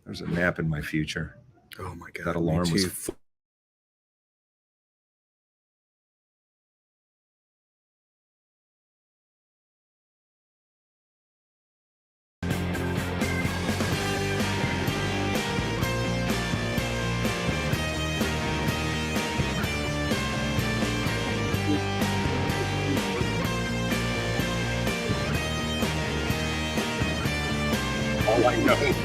There's a nap in my future. Oh my God. That alarm was all I know.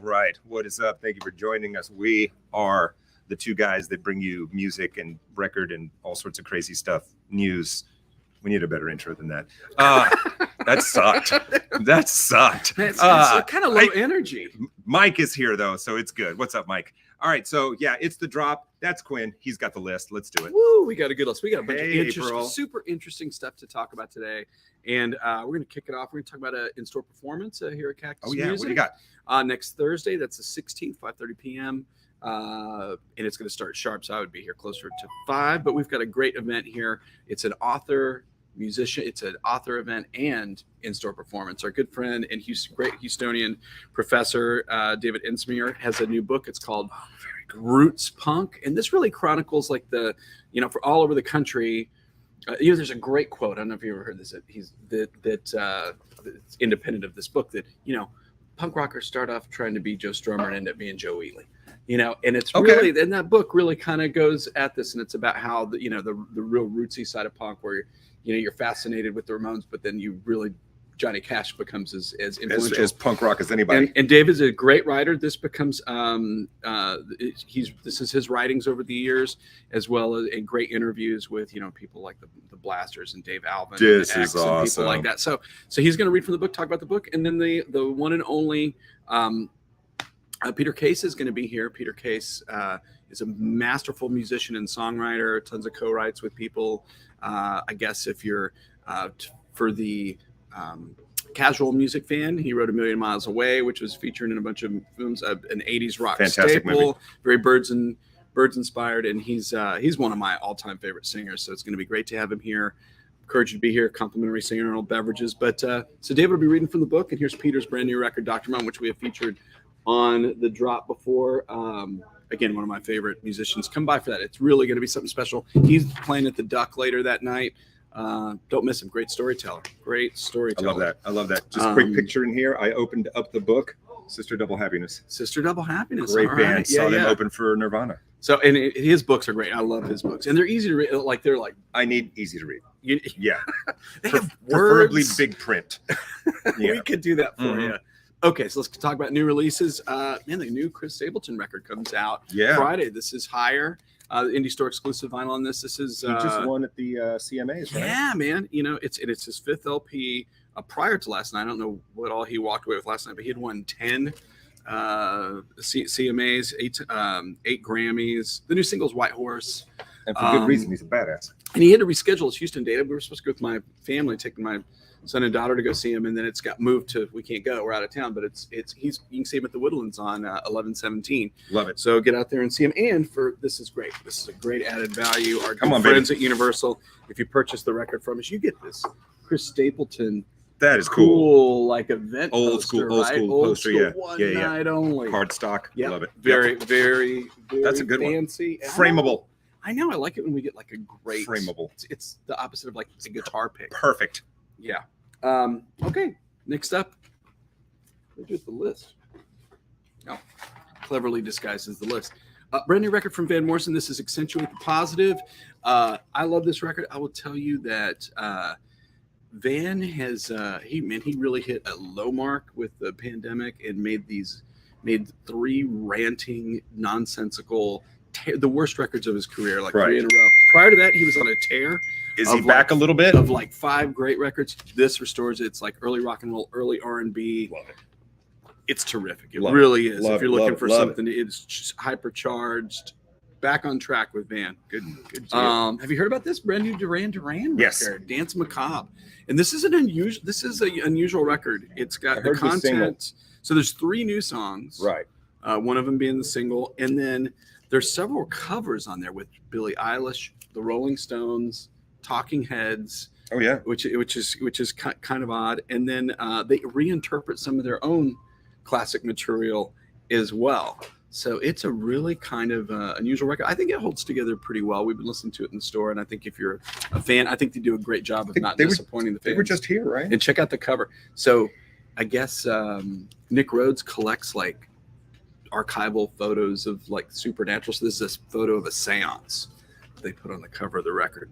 Right. What is up? Thank you for joining us. We are the two guys that bring you music and record and all sorts of crazy stuff, news. We need a better intro than that. That sucked. That sucked. It's kind of low energy. Mike is here, though, so it's good. What's up, Mike? All right, so, yeah, it's the drop. That's Quinn. He's got the list. Let's do it. Woo, we got a good list. We got a bunch of super interesting stuff to talk about today. And we're going to kick it off. We're going to talk about an in-store performance here at Cactus Music. What do you got? Next Thursday, that's the 16th, 5:30 p.m. And it's going to start sharp, so I would be here closer to 5. But we've got a great event here. It's an author musician. It's an author event and in-store performance. Our good friend and great Houstonian professor, David Ensminger, has a new book. It's called Roots Punk. And this really chronicles like the, for all over the country. There's a great quote. I don't know if you ever heard this. It's independent of this book that, punk rockers start off trying to be Joe Strummer and end up being Joe Ely. And it's really, and that book really kind of goes at this, and it's about how the real rootsy side of punk, where you're fascinated with the Ramones, but then you really Johnny Cash becomes as influential as punk rock as anybody. And Dave is a great writer. This becomes this is his writings over the years, as well as in great interviews with people like the Blasters and Dave Alvin. This and is awesome. And people like that. So he's going to read from the book, talk about the book, and then the one and only Peter Case is going to be here. Peter Case is a masterful musician and songwriter. Tons of co-writes with people. I guess if you're for the casual music fan, he wrote A Million Miles Away, which was featured in a bunch of films, an 80s rock Fantastic staple, movie. Very Birds inspired, and he's one of my all-time favorite singers, so it's going to be great to have him here. Encourage you to be here, complimentary singer beverages. But so David will be reading from the book, and here's Peter's brand new record, Dr. Mom, which we have featured on the drop before. Again, one of my favorite musicians. Come by for that. It's really going to be something special. He's playing at the Duck later that night. Don't miss him. Great storyteller. I love that. Just a quick picture in here. I opened up the book, Sister Double Happiness. Great band. Saw them open for Nirvana. So, and his books are great. I love his books, and they're easy to read. I need easy to read. Yeah, they have preferably big print. Yeah. We could do that for you. Okay, so let's talk about new releases. The new Chris Stapleton record comes out Friday. This is Higher. Indie store exclusive vinyl on this. This is he just won at the CMAs, right? Yeah, man. It's his 5th LP. Prior to last night, I don't know what all he walked away with last night, but he had won 10 CMAs, 8 Grammys. The new single's White Horse, and for good reason. He's a badass. And he had to reschedule his Houston date. We were supposed to go with my family, taking my son and daughter to go see him, and then it's got moved to we can't go. We're out of town, but you can see him at the Woodlands on 11/17. Love it. So get out there and see him. And this is great. This is a great added value. Our friends at Universal, if you purchase the record from us, you get this Chris Stapleton. That is cool. Like event old poster, school poster. Yeah, one night only. Cardstock. Yeah, love it. Very, very, very. That's a good fancy. One. Frameable. I know. I like it when we get like a great frameable. It's the opposite of like a guitar pick. Perfect. Yeah. Okay. Next up, we'll do the list. Cleverly disguised as the list. Brand new record from Van Morrison. This is Accentuate the Positive. I love this record. I will tell you that Van has he really hit a low mark with the pandemic and made these made 3 ranting, nonsensical, the worst records of his career, like Right. 3 in a row. Prior to that, he was on a tear. Is he back a little bit? Of like 5 great records. This restores it. It's like early rock and roll, early R&B. Love it. It's terrific. It Love really is. Love if you're it, looking love it, for love something, it's just hypercharged. Back on track with Van. Good deal. Have you heard about this brand new Duran Duran Yes. record, Dance Macabre? And this is an unusual. This is an unusual record. It's I got the heard the single. content. So there's 3 new songs. Right. One of them being the single, and then there's several covers on there with Billie Eilish, the Rolling Stones, Talking Heads. Oh yeah. Which is kind of odd. And then they reinterpret some of their own classic material as well. So it's a really kind of unusual record. I think it holds together pretty well. We've been listening to it in the store, and I think if you're a fan, I think they do a great job of not disappointing the fans. They were just here, right? And check out the cover. So I guess Nick Rhodes collects like archival photos of like supernatural. So this is this photo of a seance they put on the cover of the record.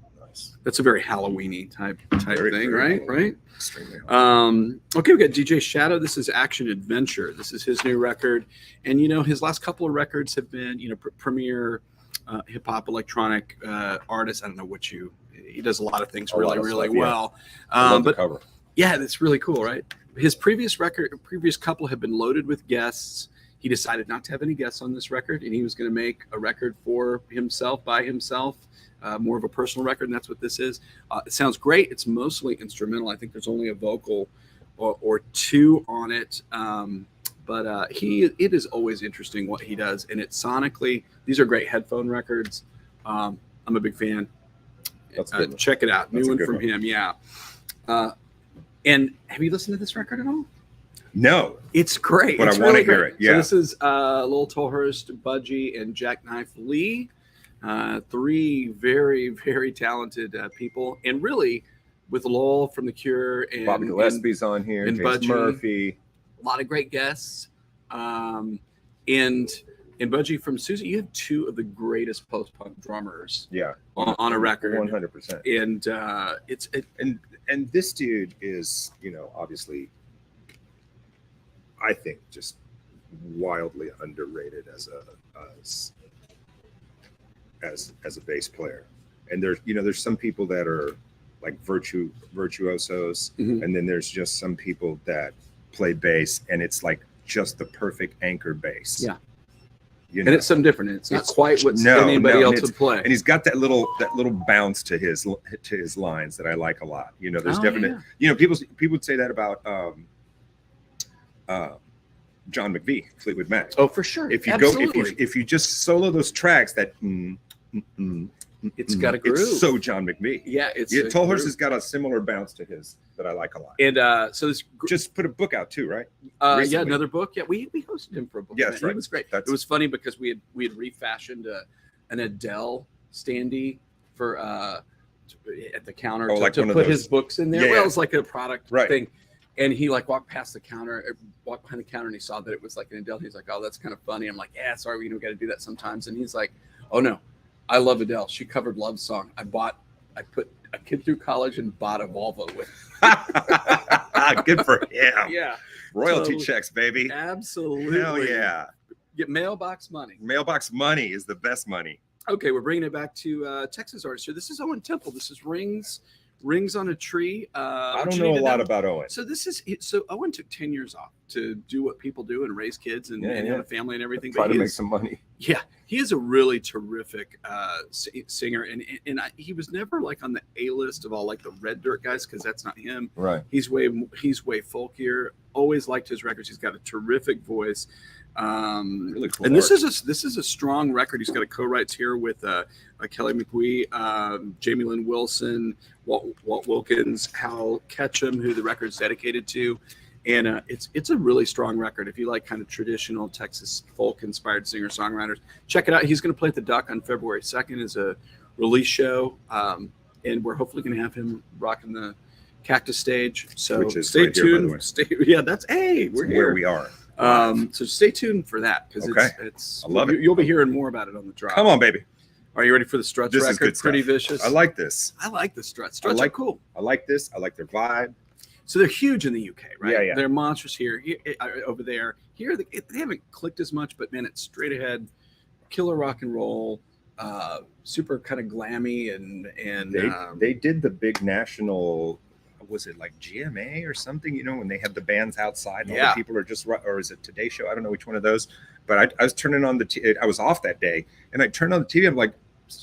That's a very Halloween-y type Very, thing, very right? Extremely. Okay, we got DJ Shadow. This is Action Adventure. This is his new record, and his last couple of records have been premier hip hop electronic artist. I don't know what he does a lot of things really well. I love the But cover. yeah, that's really cool, right? His previous couple have been loaded with guests. He decided not to have any guests on this record, and he was going to make a record for himself, by himself, more of a personal record, and that's what this is. It sounds great. It's mostly instrumental. I think there's only a vocal or 2 on it, but it is always interesting what he does, and it's sonically. These are great headphone records. I'm a big fan. That's good. Check it out. That's New a one good from one. him, yeah. And have you listened to this record at all? No, It's great. But It's I wanna really hear great. it, yeah. So this is Lil Tolhurst, Budgie, and Jackknife Lee. 3 very, very talented people. And really, with Lowell from The Cure and Bobby Gillespie's on here. and James Budgie. Murphy. a lot of great guests. And Budgie from Susie, you have 2 of the greatest post-punk drummers Yeah. on a record. 100%. And And this dude is, obviously, I think, just wildly underrated as a bass player. And there's some people that are like virtuosos, and then there's just some people that play bass, and it's like just the perfect anchor bass. Yeah. And it's something different. It's not quite what anybody else would play. And he's got that little bounce to his lines that I like a lot. There's definite. People would say that about John McVie, Fleetwood Mac. Oh, for sure. If you Absolutely. if you just solo those tracks, that it's got a groove. It's so John McVie. Yeah, it's Tolhurst has got a similar bounce to his that I like a lot. And so this Just put a book out too, right? yeah, another book. Yeah, we hosted him for a book. Yeah, that's right. It was great. That's- It was funny because we had refashioned an Adele standee for at the counter like to one of put those- his books in there. Yeah, Well, yeah. it was like a product Right. thing. And he walked behind the counter, and he saw that it was like an Adele. He's like, "Oh, that's kind of funny." I'm like, "Yeah, sorry, we got to do that sometimes." And he's like, "Oh no, I love Adele. She covered Love Song. I put a kid through college and bought a Volvo with." Good for him. Yeah, Royalty So- checks, baby. absolutely. Hell yeah. Get mailbox money. Mailbox money is the best money. Okay, we're bringing it back to Texas artists here. This is Owen Temple. This is Rings on a Tree. I don't know a lot about Owen. So Owen took 10 years off to do what people do and raise kids and have a family and everything. Try But to he make is- some money. Yeah, he is a really terrific singer, and he was never like on the A list of all like the Red Dirt guys because that's not him. Right. He's way folkier. Always liked his records. He's got a terrific voice. Really cool. And this is a strong record. He's got a co-writes here with Kelly McWee, Jamie Lynn Wilson, Walt Wilkins, Hal Ketchum, who the record's dedicated to. And it's a really strong record. If you like kind of traditional Texas folk-inspired singer-songwriters, check it out. He's going to play at the Duck on February 2nd as a release show. And we're hopefully going to have him rocking the Cactus stage. So Which is stay right here, by the tuned. way. We're It's here. where we are. So stay tuned for that because Okay. it's I love it. You'll be hearing more about it on the drop. Come on, baby. Are you ready for the Struts This is record? good Pretty stuff. vicious. I like this. I like the Struts. Struts are cool. I like this. I like their vibe. So they're huge in the UK, right? Yeah, yeah. They're monsters here, over there. Here they haven't clicked as much, but man, it's straight ahead, killer rock and roll, super kind of glammy and They did the big national, was it like GMA or something? You know, when they had the bands outside and all the people are just, or is it Today Show? I don't know which one of those. But I was turning on I was off that day, and I turned on the TV. I'm like,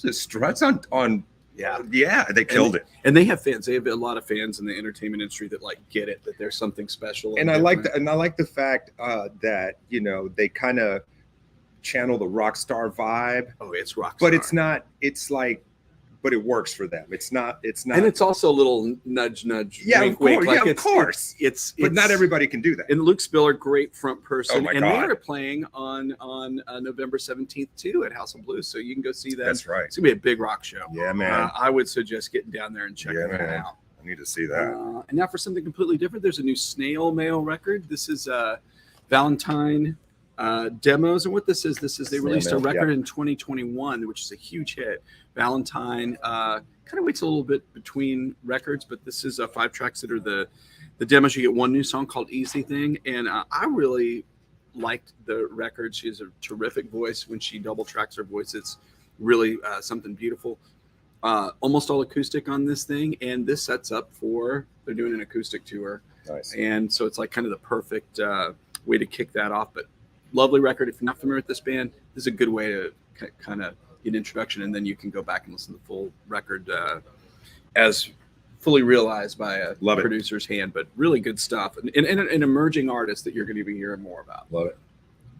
the Struts on. Yeah, they killed it. And they have fans. They have a lot of fans in the entertainment industry that like get it, that there's something special. And I like the fact that, you know, they kind of channel the rock star vibe. Oh, it's rock but star. it's not. It's like, but it works for them. It's not. And it's also a little nudge. Yeah, wink, of course. wink. Like of course. But not everybody can do that. And Luke Spiller, great front person. Oh my and God. they are playing on November 17th too at House of Blues, so you can go see them. That's right. It's gonna be a big rock show. Yeah, man. I would suggest getting down there and checking it out. I need to see that. And now for something completely different, there's a new Snail Mail record. This is Valentine demos, and what this is they released a record in 2021, which is a huge hit. Valentine kind of waits a little bit between records, but this is 5 tracks that are the demos. You get one new song called Easy Thing, and I really liked the record. She has a terrific voice. When she double tracks her voice, it's really something beautiful. Almost all acoustic on this thing, and this sets up for, they're doing an acoustic tour. Nice. And so it's like kind of the perfect way to kick that off. But lovely record. If you're not familiar with this band, this is a good way to kind of get an introduction, and then you can go back and listen to the full record as fully realized by a producer's hand. But really good stuff, and an emerging artist that you're going to be hearing more about. Love it.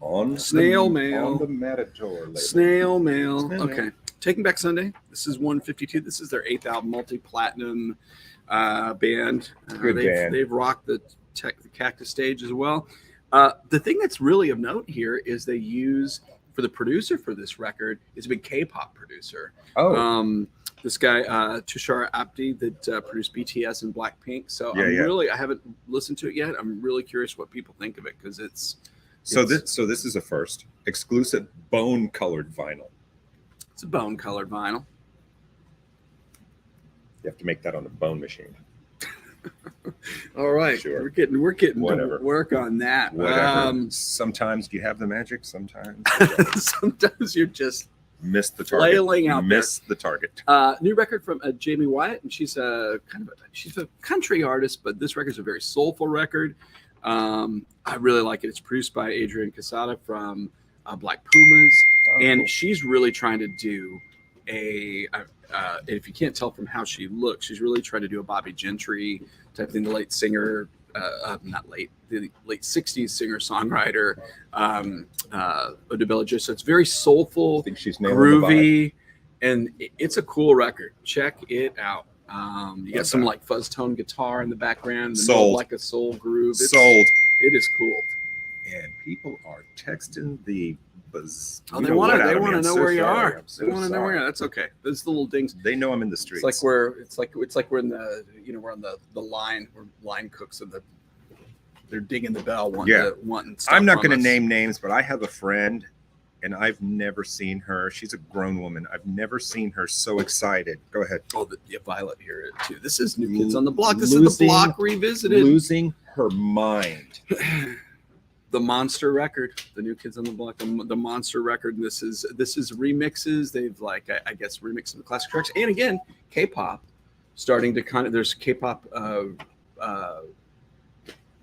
On Snail Mail. On the Matador label. Snail Mail. Okay. Taking Back Sunday. This is 152. This is their 8th album, multi-platinum band. Good band. They've rocked the Cactus stage as well. The thing that's really of note here is they use, for the producer for this record, is a big K-pop producer. Oh. This guy, Tushar Abdi, that produced BTS and Blackpink. So I haven't listened to it yet. I'm really curious what people think of it, because this is a first exclusive bone-colored vinyl. It's a bone-colored vinyl. You have to make that on the bone machine. All right, sure. We're getting to work on that. Whatever. Sometimes do you have the magic? Sometimes. Sometimes you're just miss the target. Flailing out miss the target. New record from Jamie Wyatt, and she's a country artist, but this record is a very soulful record. I really like it. It's produced by Adrian Casada from Black Pumas, and cool. She's really trying to do if you can't tell from how she looks, she's really trying to do a Bobby Gentry type thing. The late 60s singer-songwriter, Odebella. So it's very soulful, I think she's groovy, and it's a cool record. Check it out. You got some like fuzz tone guitar in the background, like a soul groove. Sold. It is cool. And people are texting the buzz. They want to know where you are. They want to know where you are. That's okay. Those the little dings. They know I'm in the streets. It's like we're in the we're on the line. We're line cooks, and they're dinging the bell wanting stuff. I'm not going to name names, but I have a friend, and I've never seen her. She's a grown woman. I've never seen her so excited. Go ahead. Oh, Violet here too. This is New Kids on the Block. This is the Block revisited. Losing her mind. The Monster record, the New Kids on the Block, the Monster record. And this is remixes. They've I guess remixed some classic tracks, and again, K-pop starting to there's K-pop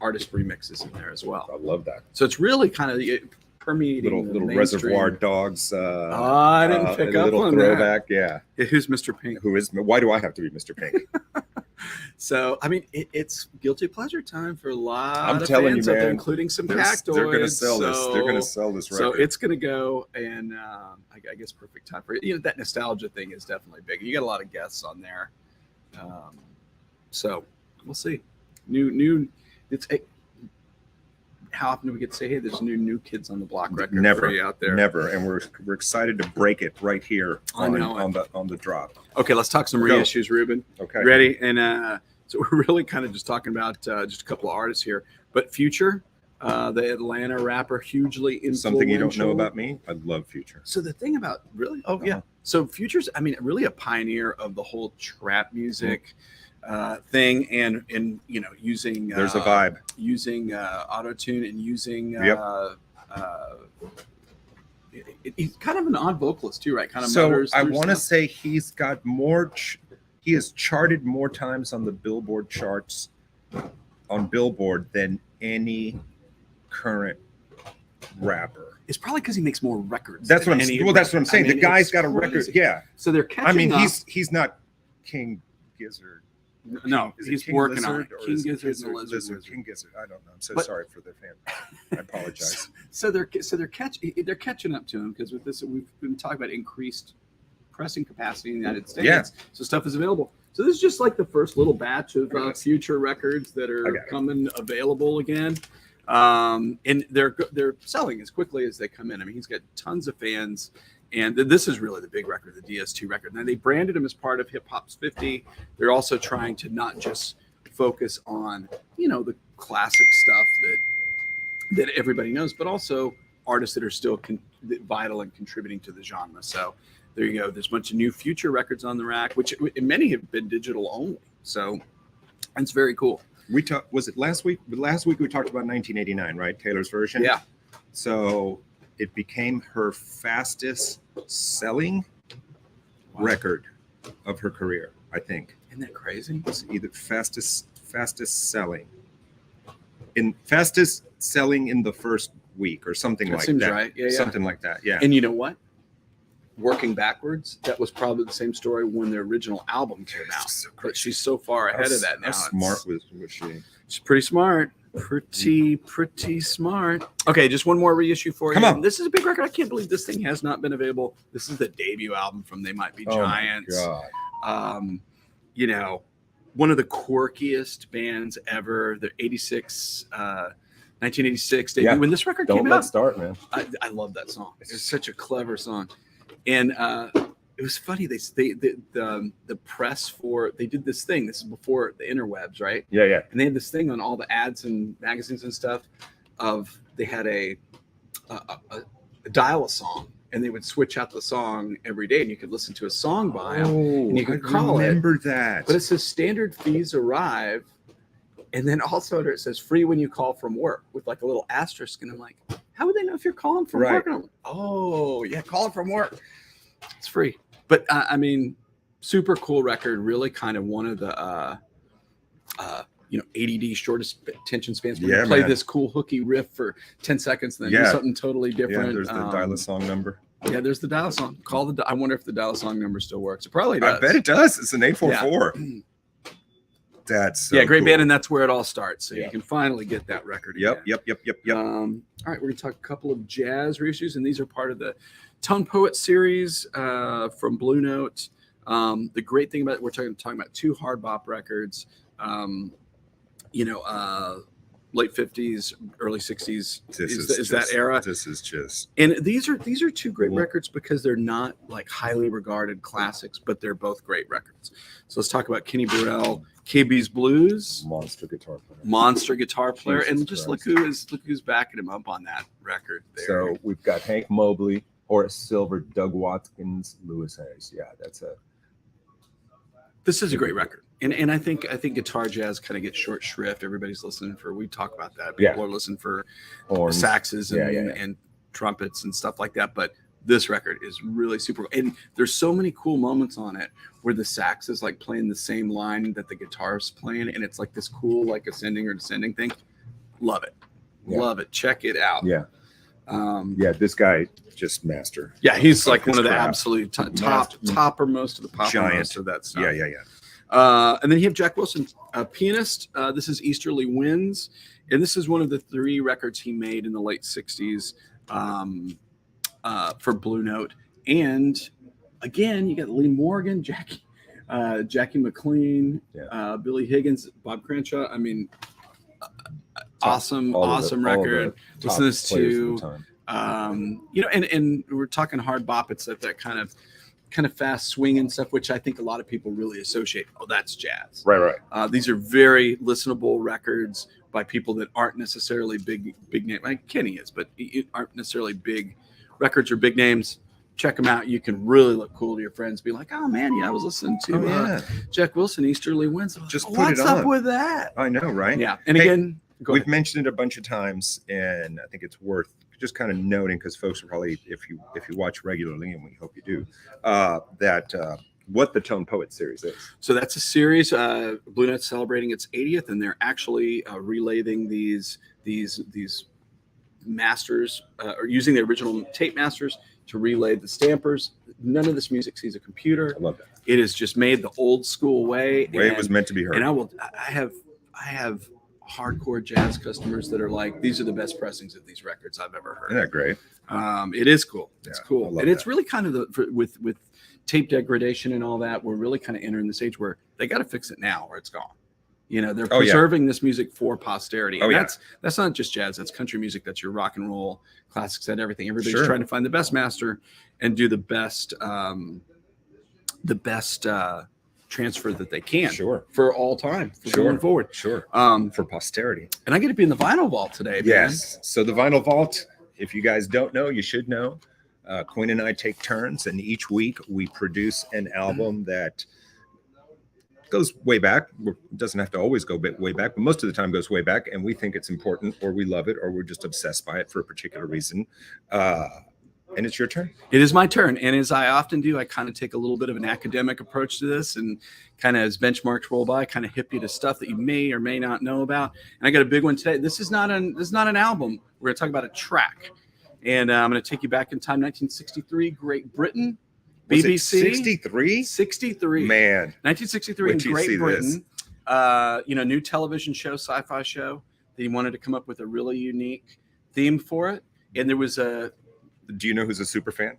artist remixes in there as well. I love that. So it's really kind of permeating little Reservoir Dogs. I didn't pick up on throwback. that. Yeah. Who's Mr. Pink? Why do I have to be Mr. Pink? So I mean, it's guilty pleasure time for a lot I'm of telling fans you, out there, man, including some They're going to sell this. They're going to sell this record. So it's going to go, and I guess perfect time for it. That nostalgia thing is definitely big. You got a lot of guests on there, so we'll see. New. How often do we get to say, "Hey, there's a new Kids on the Block record"? Never for you out there. Never, and we're excited to break it right here on the drop. Okay, let's talk some reissues, Ruben. Okay, ready? And so we're really kind of just talking about just a couple of artists here, but Future, the Atlanta rapper, hugely influential. Something you don't know about me? I love Future. So the thing about so Future's, really a pioneer of the whole trap music. thing, and using There's a vibe. using auto tune and using he's kind of an odd vocalist too, right? Kind of So mutters I through want to stuff. say he's got more. He has charted more times on the Billboard charts on Billboard than any current rapper. It's probably because he makes more records. That's than what I'm. any Well, that's what I'm rapper. saying. I mean, The guy's it's got a record. crazy. Yeah. So they're catching I mean, up. he's not King Gizzard. No, Is it he's King working on Lizard, it. or King is it Gizzard and the Lizard. King Gizzard. I don't know. I'm so But- sorry for the fan. I apologize. So they're catching up to him because with this we've been talking about increased pressing capacity in the United States. Yeah. So stuff is available. So this is just like the first little batch of Look at this. future records that are Okay. coming available again, and they're selling as quickly as they come in. I mean, he's got tons of fans, and this is really the big record, the DS2 record. Now they branded him as part of Hip Hop's 50. They're also trying to not just focus on the classic stuff that everybody knows, but also artists that are still vital and contributing to the genre. So there you go. There's a bunch of new future records on the rack, which many have been digital only. So it's very cool. We talked. Was it last week? Last week we talked about 1989, right? Taylor's version. Yeah. So it became her fastest selling record of her career, I think. Isn't that crazy? It's either fastest selling in the first week or something That like seems that. right. Yeah, yeah. Something like that. Yeah. And you know what? Working backwards, that was probably the same story when the original album came out. So But crazy. she's so far ahead of that now. How smart was she? She's pretty smart. Pretty smart. Okay, just one more reissue for Come you. on. This is a big record. I can't believe this thing has not been available. This is the debut album from They Might Be Giants. Oh my God. One of the quirkiest bands ever. The 1986 debut. Yeah. When this record Don't came let's out, start, man. I love that song. It's such a clever song, and it was funny. The press they did this thing. This is before the interwebs, right? Yeah. And they had this thing on all the ads and magazines and stuff. They had a dial a song, and they would switch out the song every day, and you could listen to a song by them. and you could call it. Remember that. But it says standard fees arrive. And then also it says free when you call from work with like a little asterisk. And I'm like, how would they know if you're calling from Right. work? And I'm like, oh, yeah, calling from work. It's free. But I mean, super cool record. Really kind of one of the, ADD shortest attention spans. Where Yeah, you play man. this cool hooky riff for 10 seconds, then do Yeah. something totally different. Yeah, there's the dial a song number. Yeah, there's the dial song. I wonder if the dial song number still works. It probably does. I bet it does. It's an 844. That's so great cool. band, and that's where it all starts. So Yeah. you can finally get that record. Yep. again. Yep. All right, we're gonna talk a couple of jazz reissues, and these are part of the Tone Poet series from Blue Note. The great thing about it, we're talking about two hard bop records. Late 50s, early 60s is that era. This is just And these are two great records because they're not like highly regarded classics, but they're both great records. So let's talk about Kenny Burrell, KB's Blues, monster guitar player. monster guitar player, Jesus and just Christ. look who's backing him up on that record there. So we've got Hank Mobley, Horace Silver, Doug Watkins, Lewis Hayes. Yeah, This is a great record. And I think guitar jazz kind of gets short shrift. Everybody's listening for, we talk about that. People are listening for horns. saxes and trumpets and stuff like that. But this record is really super. And there's so many cool moments on it where the sax is like playing the same line that the guitar's playing. And it's like this cool, like ascending or descending thing. Love it. Yeah. Love it. Check it out. Yeah. Yeah, this guy just master. he's like one his of the craft. absolute toppermost of the poppermost Giant. of that stuff. Yeah. And then you have Jack Wilson, a pianist. This is Easterly Winds. And this is one of the 3 records he made in the late 60s for Blue Note. And again, you got Lee Morgan, Jackie McLean, Billy Higgins, Bob Crenshaw. I mean, awesome record. Listen to this too. And we're talking hard bop. It's that kind of fast swing and stuff, which I think a lot of people really associate. Oh, that's jazz. Right. These are very listenable records by people that aren't necessarily big name. Like Kenny is, but aren't necessarily big records or big names. check them out. You can really look cool to your friends. Be like, oh man, yeah, I was listening to Jack Wilson, Easterly Winds. Just put What's it on. up with that? I know, right? Yeah. And again, we've mentioned it a bunch of times, and I think it's worth just kind of noting, because folks are probably, if you watch regularly, and we hope you do, that what the Tone Poet series is. So that's a series. Blue Note's celebrating its 80th, and they're actually relating these masters, or using the original tape masters to relay the stampers. None of this music sees a computer. I love that. It is just made the old school way. It was meant to be heard. And I have hardcore jazz customers that are like, these are the best pressings of these records I've ever heard. Isn't that great? It is cool. It's cool. And it's that. really kind of with tape degradation and all that, we're really kind of entering this age where they got to fix it now or it's gone. You know, they're preserving this music for posterity. And that's not just jazz, that's country music, that's your rock and roll, classics, and everything. Everybody's trying to find the best master and do the best transfer that they can for all time, going forward. For posterity. And I get to be in the vinyl vault today, man. Yes. So the vinyl vault, if you guys don't know, you should know. Quinn and I take turns, and each week we produce an album that goes way back. It doesn't have to always go way back, but most of the time goes way back, and we think it's important, or we love it, or we're just obsessed by it for a particular reason. And it's your turn. It is my turn. And as I often do, I kind of take a little bit of an academic approach to this, and kind of as benchmarks roll by, kind of hip you to stuff that you may or may not know about. And I got a big one today. This is not an album. We're going to talk about a track. And I'm going to take you back in time, 1963, Great Britain. BBC. 63? 63. Man. 1963 in Great Britain. New television show, sci-fi show. They wanted to come up with a really unique theme for it. And there was a... Do you know who's a super fan?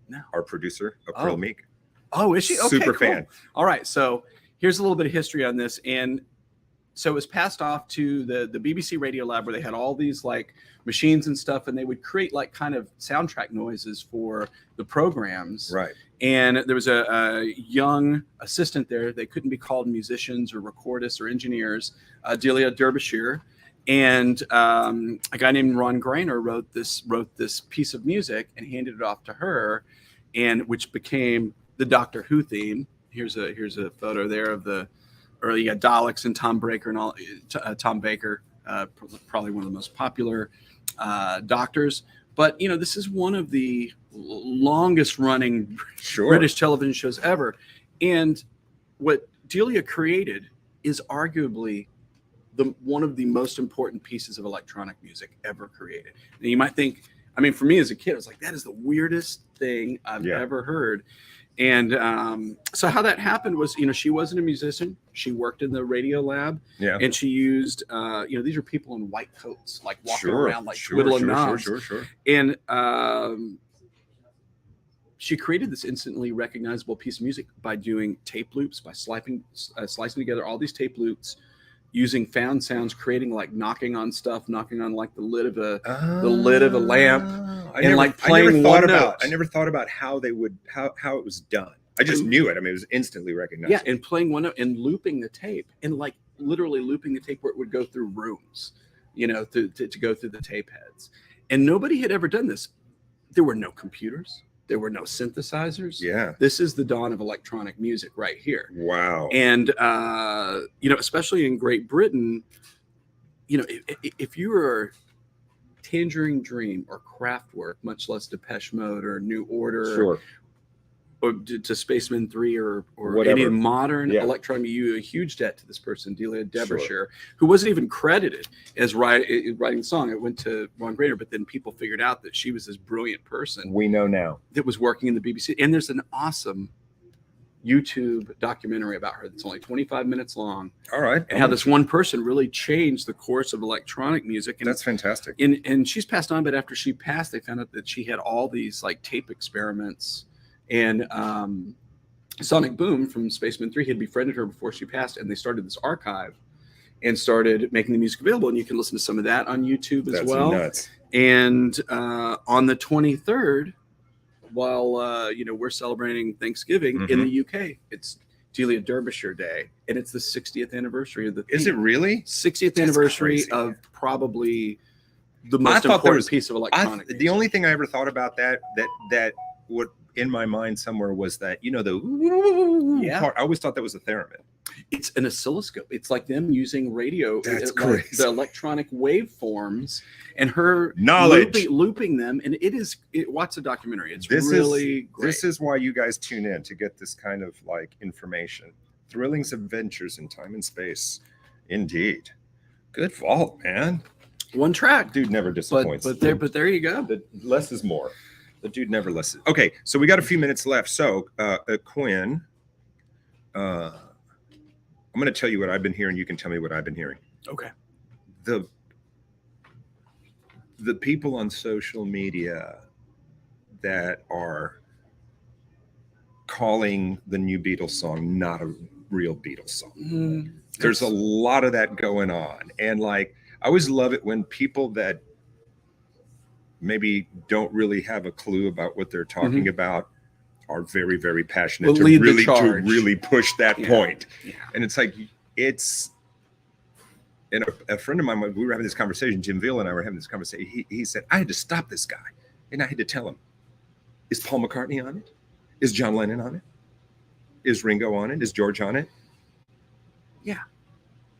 No. Our producer, April Meek. Oh, is she? Okay, super cool. fan. All right. So here's a little bit of history on this. And so it was passed off to the BBC Radio Lab, where they had all these like machines and stuff, and they would create like kind of soundtrack noises for the programs. Right. And there was a young assistant there. They couldn't be called musicians or recordists or engineers. Delia Derbyshire. And a guy named Ron Grainer wrote this piece of music and handed it off to her, and which became the Doctor Who theme. Here's a photo there of the early Daleks and Tom Baker and all. Tom Baker, probably one of the most popular doctors. But this is one of the longest running British television shows ever. And what Delia created is arguably one of the most important pieces of electronic music ever created. And you might think, I mean, for me as a kid, I was like, that is the weirdest thing I've ever heard. And so how that happened was, she wasn't a musician. She worked in the radio lab. Yeah. And she used, these are people in white coats, like walking around, like twiddling knobs. And she created this instantly recognizable piece of music by doing tape loops, by slicing together all these tape loops, using found sounds, creating like knocking on stuff, knocking on like the lid of a lamp, playing one note. I never thought about how it was done. I just knew it. I mean, it was instantly recognizable. Yeah, and playing one note and looping the tape, and like literally looping the tape where it would go through rooms, to go through the tape heads. And nobody had ever done this. There were no computers. There were no synthesizers. Yeah. This is the dawn of electronic music right here. Wow. And, especially in Great Britain, if you were Tangerine Dream or Kraftwerk, much less Depeche Mode or New Order or to Spaceman 3 or any modern electronic, you owe a huge debt to this person, Delia Derbyshire, who wasn't even credited as writing the song. It went to Ron Grainer, but then people figured out that she was this brilliant person. We know now. That was working in the BBC. And there's an awesome YouTube documentary about her that's only 25 minutes long. All right. And how this one person really changed the course of electronic music. And that's fantastic. And she's passed on, but after she passed, they found out that she had all these like tape experiments. And Sonic Boom from Spaceman 3 had befriended her before she passed, and they started this archive and started making the music available. And you can listen to some of that on YouTube as well. Nuts. And on the 23rd, while we're celebrating Thanksgiving in the UK, it's Delia Derbyshire Day, and it's the 60th anniversary of the theme. Is it really? 60th anniversary of probably the most important piece of electronic music. The only thing I ever thought about that in my mind somewhere was that, the Yeah. part. I always thought that was a theremin. It's an oscilloscope. It's like them using radio, That's like crazy. the electronic waveforms, and her Knowledge. looping them. And watch the documentary. It's really great. This is why you guys tune in, to get this kind of like information. Thrilling adventures in time and space. Indeed. Good vault, man. One track, Dude never disappoints. But there you go. The less is more. The dude never lessens. Okay, so we got a few minutes left. So, Quinn, I'm going to tell you what I've been hearing. You can tell me what I've been hearing. Okay. The people on social media that are calling the new Beatles song not a real Beatles song. There's a lot of that going on. And like, I always love it when people that maybe don't really have a clue about what they're talking about are very, very passionate to really push that point. Yeah. And it's like, and a friend of mine, we were having this conversation, Jim Veal and I were having this conversation. He said, I had to stop this guy. And I had to tell him, is Paul McCartney on it? Is John Lennon on it? Is Ringo on it? Is George on it? Yeah.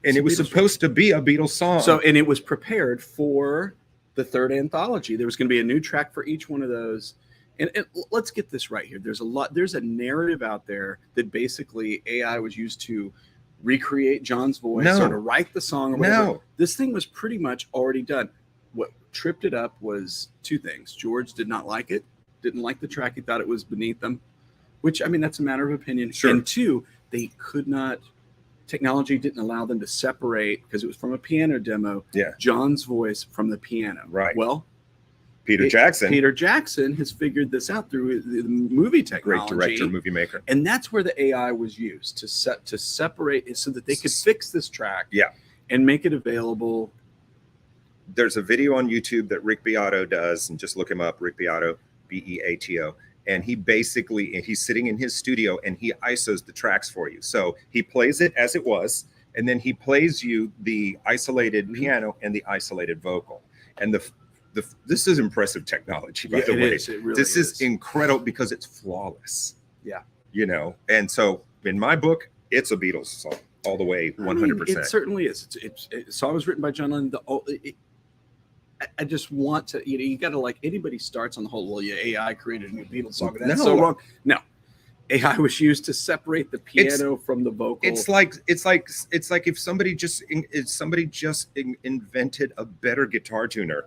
And it was supposed to be a Beatles song. So, and it was prepared for the third anthology. There was going to be a new track for each one of those. And let's get this right here. There's a narrative out there that basically AI was used to recreate John's voice or to write the song or whatever. No. This thing was pretty much already done. What tripped it up was two things. George did not like it, didn't like the track. He thought it was beneath them, which, I mean, that's a matter of opinion. Sure. And two, they could not, technology didn't allow them to separate, because it was from a piano demo, John's voice from the piano. Right. Well, Peter Jackson has figured this out through the movie technology. Great director, movie maker. And that's where the AI was used to separate it so that they could fix this track and make it available. There's a video on YouTube that Rick Beato does, and just look him up, Rick Beato, Beato. And he's sitting in his studio and he ISOs the tracks for you. So he plays it as it was, and then he plays you the isolated piano and the isolated vocal. And this is impressive technology, by the way. This is incredible because it's flawless. Yeah. And so in my book, it's a Beatles song all the way, 100%. It certainly is. It's a song was written by John Lennon. I just want to, you got to, like, anybody starts on the whole, AI created a new Beatles song. That's so wrong. No, AI was used to separate the piano from the vocal. It's like if somebody just invented a better guitar tuner.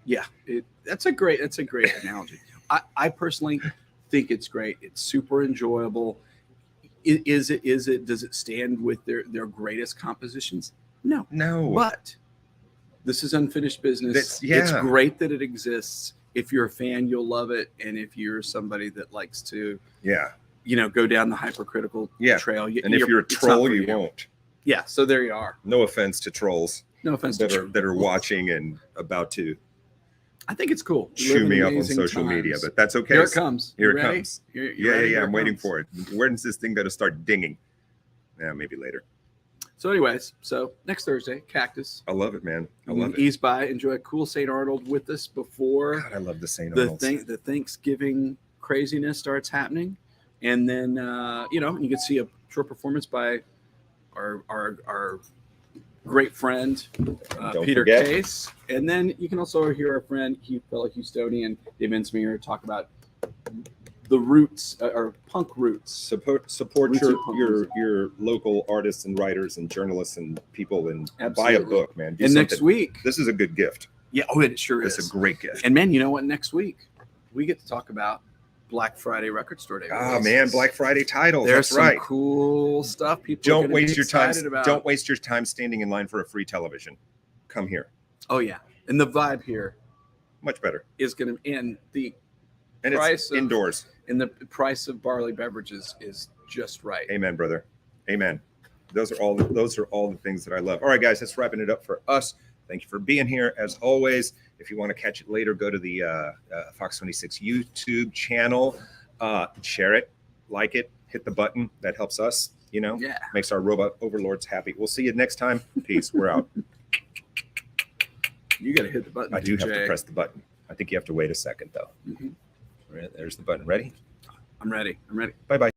Yeah, that's a great analogy. I personally think it's great. It's super enjoyable. Does it stand with their greatest compositions? No. But this is unfinished business. It's great that it exists. If you're a fan, you'll love it. And if you're somebody that likes to, go down the hypercritical trail. And if you're a troll, you won't. Yeah. So there you are. No offense to trolls. No offense that are watching and about to. I think it's cool. Chew me up on social media, but that's okay. Here it comes. Here it comes. Yeah. I'm waiting for it. When's this thing going to start dinging? Yeah, maybe later. So anyways, next Thursday, Cactus. I love it, man. I love it. Ease by, enjoy a cool St. Arnold with us before. God, I love the St. Arnold. The Thanksgiving craziness starts happening. And then, you can see a short performance by our great friend, Peter Case. And then you can also hear our friend, fellow Houstonian, Dave Ensminger, talk about the roots, or punk roots. Support your local artists and writers and journalists and people, and buy a book, man. And next week, this is a good gift. Yeah, it sure is. It's a great gift. And man, you know what? Next week we get to talk about Black Friday Record Store Day. Oh man, Black Friday titles. There's some cool stuff. People don't waste your time. Don't waste your time standing in line for a free television. Come here. Oh yeah, and the vibe here, much better, is going to end the. And it's indoors. And the price of barley beverages is just right. Amen, brother. Amen. Those are all the things that I love. All right, guys, that's wrapping it up for us. Thank you for being here. As always, if you want to catch it later, go to the Fox 26 YouTube channel. Share it, like it, hit the button. That helps us, makes our robot overlords happy. We'll see you next time. Peace. We're out. You got to hit the button. I do have to press the button. I think you have to wait a second, though. Mm-hmm. There's the button. Ready? I'm ready. Bye bye.